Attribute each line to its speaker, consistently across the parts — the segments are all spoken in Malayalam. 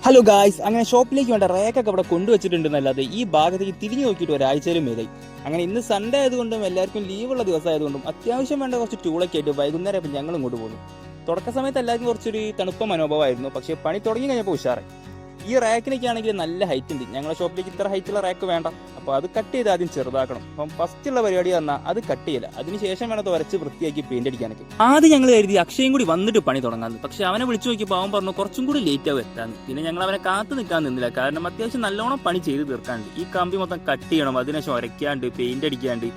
Speaker 1: ഹലോ ഗായ്സ്, അങ്ങനെ ഷോപ്പിലേക്ക് വേണ്ട റേക്കൊക്കെ അവിടെ കൊണ്ടുവച്ചിട്ടുണ്ടെന്നല്ലാതെ ഈ ഭാഗത്തേക്ക് തിരിഞ്ഞു നോക്കിയിട്ട് ഒരാഴ്ചയിലും മേലായി. അങ്ങനെ ഇന്ന് സൺഡേ ആയതുകൊണ്ടും എല്ലാവർക്കും ലീവുള്ള ദിവസമായതുകൊണ്ടും അത്യാവശ്യം വേണ്ട കുറച്ച് ടൂളൊക്കെ ആയിട്ട് വൈകുന്നേരം ഇപ്പം ഞങ്ങൾ ഇങ്ങോട്ട് പോകുന്നു. തുടക്ക സമയത്ത് എല്ലാവർക്കും കുറച്ചൊരു തണുപ്പ മനോഭാവമായിരുന്നു, പക്ഷേ പണി തുടങ്ങി കഴിഞ്ഞപ്പോൾ ഉഷാറായി. ഈ റാക്കിനൊക്കെ ആണെങ്കിൽ നല്ല ഹൈറ്റ് ഉണ്ട്. ഞങ്ങളുടെ ഷോപ്പിലേക്ക് ഇത്ര ഹൈറ്റുള്ള റാക്ക് വേണ്ട, അപ്പോൾ അത് കട്ട് ചെയ്ത് ആദ്യം ചെറുതാക്കണം. അപ്പം ഫസ്റ്റുള്ള പരിപാടി വന്നാൽ അത് കട്ട് ചെയ്യില്ല, അതിനുശേഷം വേണം വരച്ച് വൃത്തിയാക്കി പെയിന്റ് അടിക്കാനൊക്കെ. ആദ്യം ഞങ്ങൾ കരുതി അക്ഷയും കൂടി വന്നിട്ട് പണി തുടങ്ങാമെന്ന്, പക്ഷെ അവനെ വിളിച്ചു നോക്കിയപ്പോൾ അവൻ പറഞ്ഞു കുറച്ചും കൂടി ലേറ്റ് ആവും എത്താന്ന്. പിന്നെ ഞങ്ങൾ അവനെ കാത്തു നിൽക്കാൻ നിന്നില്ല, കാരണം അത്യാവശ്യം നല്ലോണം പണി ചെയ്ത് തീർക്കാണ്ട്. ഈ കമ്പി മൊത്തം കട്ട് ചെയ്യണം, അതിനുശേഷം ഉരയ്ക്കാണ്ട് പെയിന്റ് അടിക്കാണ്ട്.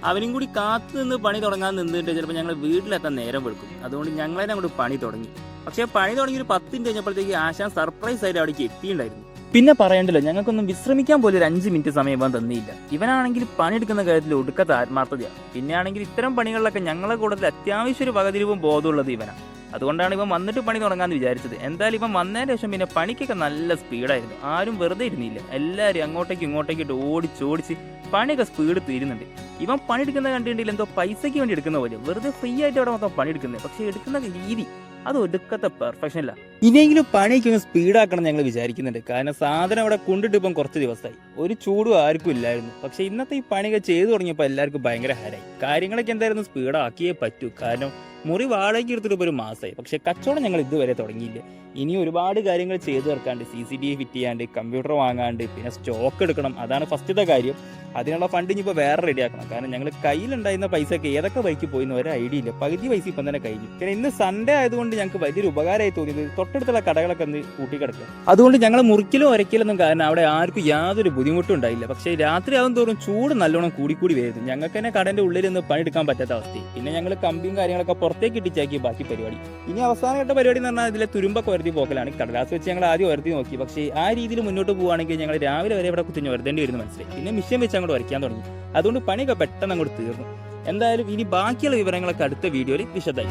Speaker 1: അവനും കൂടി കാത്തു നിന്ന് പണി തുടങ്ങാൻ നിന്നിട്ട് ചിലപ്പോൾ ഞങ്ങൾ വീട്ടിലെത്താൻ നേരം വെളുക്കും. അതുകൊണ്ട് ഞങ്ങളെ അങ്ങോട്ട് പണി തുടങ്ങി. പക്ഷേ പണി തുടങ്ങി ഒരു 10 മിനിറ്റ് കഴിഞ്ഞപ്പോഴത്തേക്ക് ആശാൻ സർപ്രൈസ് ആയിട്ട് അവിടേക്ക് എത്തിയിട്ടുണ്ടായിരുന്നു. പിന്നെ പറയണ്ടല്ലോ, ഞങ്ങൾക്കൊന്നും വിശ്രമിക്കാൻ പോലും ഒരു 5 മിനിറ്റ് സമയം ഇവൻ തന്നില്ല. ഇവനാണെങ്കിൽ പണിയെടുക്കുന്ന കാര്യത്തിൽ ഒടുക്കത്തെ ആത്മാർത്ഥതയാണ്. പിന്നെ ആണെങ്കിൽ ഇത്തരം പണികളിലൊക്കെ ഞങ്ങളെ കൂട്ടത്തിൽ അത്യാവശ്യം ഒരു വകതിരിവും ബോധമുള്ളത് ഇവനാണ്. അതുകൊണ്ടാണ് ഇവൻ വന്നിട്ട് പണി തുടങ്ങാമെന്ന് വിചാരിച്ചത്. എന്തായാലും ഇവൻ വന്നതിന് ശേഷം പിന്നെ പണിക്കൊക്കെ നല്ല സ്പീഡായിരുന്നു. ആരും വെറുതെ ഇരുന്നില്ല, എല്ലാവരും അങ്ങോട്ടേക്കും ഇങ്ങോട്ടേക്കിട്ട് ഓടിച്ചോടിച്ച് പണിയൊക്കെ സ്പീഡ് തീരുന്നുണ്ട്. ഇവൻ പണിയെടുക്കുന്ന കണ്ടിട്ടുണ്ടെങ്കിൽ എന്തോ പൈസയ്ക്ക് വേണ്ടി എടുക്കുന്ന പോലെ വെറുതെ ഫ്രീ ആയിട്ട് അവിടെ മൊത്തം പണിയെടുക്കുന്നത്. പക്ഷേ എടുക്കുന്ന രീതി അത് ഒടുക്കത്തെ പെർഫെക്ഷൻ അല്ല. ഇനിയെങ്കിലും പണിയൊക്കെ സ്പീഡാക്കണം ഞങ്ങൾ വിചാരിക്കുന്നുണ്ട്. കാരണം സാധനം അവിടെ കൊണ്ടിട്ട് ഇപ്പം കുറച്ച് ദിവസമായി, ഒരു ചൂടും ആർക്കും ഇല്ലായിരുന്നു. പക്ഷെ ഇന്നത്തെ ഈ പണിയൊക്കെ ചെയ്തു തുടങ്ങിയപ്പോൾ എല്ലാവർക്കും ഭയങ്കര ഹരായി. കാര്യങ്ങളൊക്കെ എന്തായിരുന്നു സ്പീഡാക്കിയേ പറ്റൂ. കാരണം മുറി വാടകയ്ക്ക് എടുത്തിട്ട് ഇപ്പോൾ ഒരു മാസമായി, പക്ഷെ കച്ചവടം ഞങ്ങൾ ഇതുവരെ തുടങ്ങിയില്ല. ഇനി ഒരുപാട് കാര്യങ്ങൾ ചെയ്തു തീർക്കാണ്ട്, CCTV ഫിറ്റ് ചെയ്യാണ്ട്, കമ്പ്യൂട്ടർ വാങ്ങാണ്ട്, പിന്നെ സ്റ്റോക്ക് എടുക്കണം. അതാണ് ഫസ്റ്റത്തെ കാര്യം. അതിനുള്ള ഫണ്ട് ഇനിയിപ്പോൾ വേറെ റെഡിയാക്കണം. കാരണം ഞങ്ങൾ കയ്യിലുണ്ടായിരുന്ന പൈസയൊക്കെ ഏതൊക്കെ ബൈക്ക് പോയിന്ന് ഒരു ഐഡിയ ഇല്ല. പകുതി പൈസ ഇപ്പം തന്നെ കഴിഞ്ഞു. പിന്നെ ഇന്ന് സൺഡേ ആയതുകൊണ്ട് ഞങ്ങൾക്ക് വലിയൊരു ഉപകാരമായി തോന്നിയത് തൊട്ടടുത്തുള്ള കടകളൊക്കെ ഒന്ന് കൂട്ടിക്കിടക്കുക. അതുകൊണ്ട് ഞങ്ങൾ മുറിക്കലോ ഒരക്കലൊന്നും കാരണം അവിടെ ആർക്കും യാതൊരു ബുദ്ധിമുട്ടും ഉണ്ടായില്ല. പക്ഷേ രാത്രി ആവും തോറും ചൂട് നല്ലോണം കൂടി വരുന്നു. ഞങ്ങൾക്ക് തന്നെ കടന്റെ ഉള്ളിൽ നിന്ന് പണിയെടുക്കാൻ പറ്റാത്ത അവസ്ഥ. പിന്നെ ഞങ്ങൾ കമ്പിയും കാര്യങ്ങളൊക്കെ പുറത്തേക്ക് ഇട്ടിച്ചാക്കി ബാക്കി പരിപാടി. ഇനി അവസാനഘട്ട പരിപാടി എന്ന് പറഞ്ഞാൽ ഇതിലെ തുരുമ്പൊക്കെ വരുത്തി പോക്കലാണ്. കടലാസ് വെച്ച് ഞങ്ങൾ ആദ്യം വരുത്തി നോക്കി, പക്ഷേ ആ രീതിയിൽ മുന്നോട്ട് പോവുകയാണെങ്കിൽ ഞങ്ങൾ രാവിലെ വരെ ഇവിടെ കുത്തിഞ്ഞ് വരുത്തേണ്ടി വരുന്നു മനസ്സിലായി. പിന്നെ മിഷ്യൻ വെച്ച് അങ്ങോട്ട് വരയ്ക്കാൻ തുടങ്ങി. അതുകൊണ്ട് പണിയൊക്കെ പെട്ടെന്ന് അങ്ങോട്ട് തീർന്നു. എന്തായാലും ഇനി ബാക്കിയുള്ള വിവരങ്ങളൊക്കെ അടുത്ത വീഡിയോയിൽ വിശദമായി.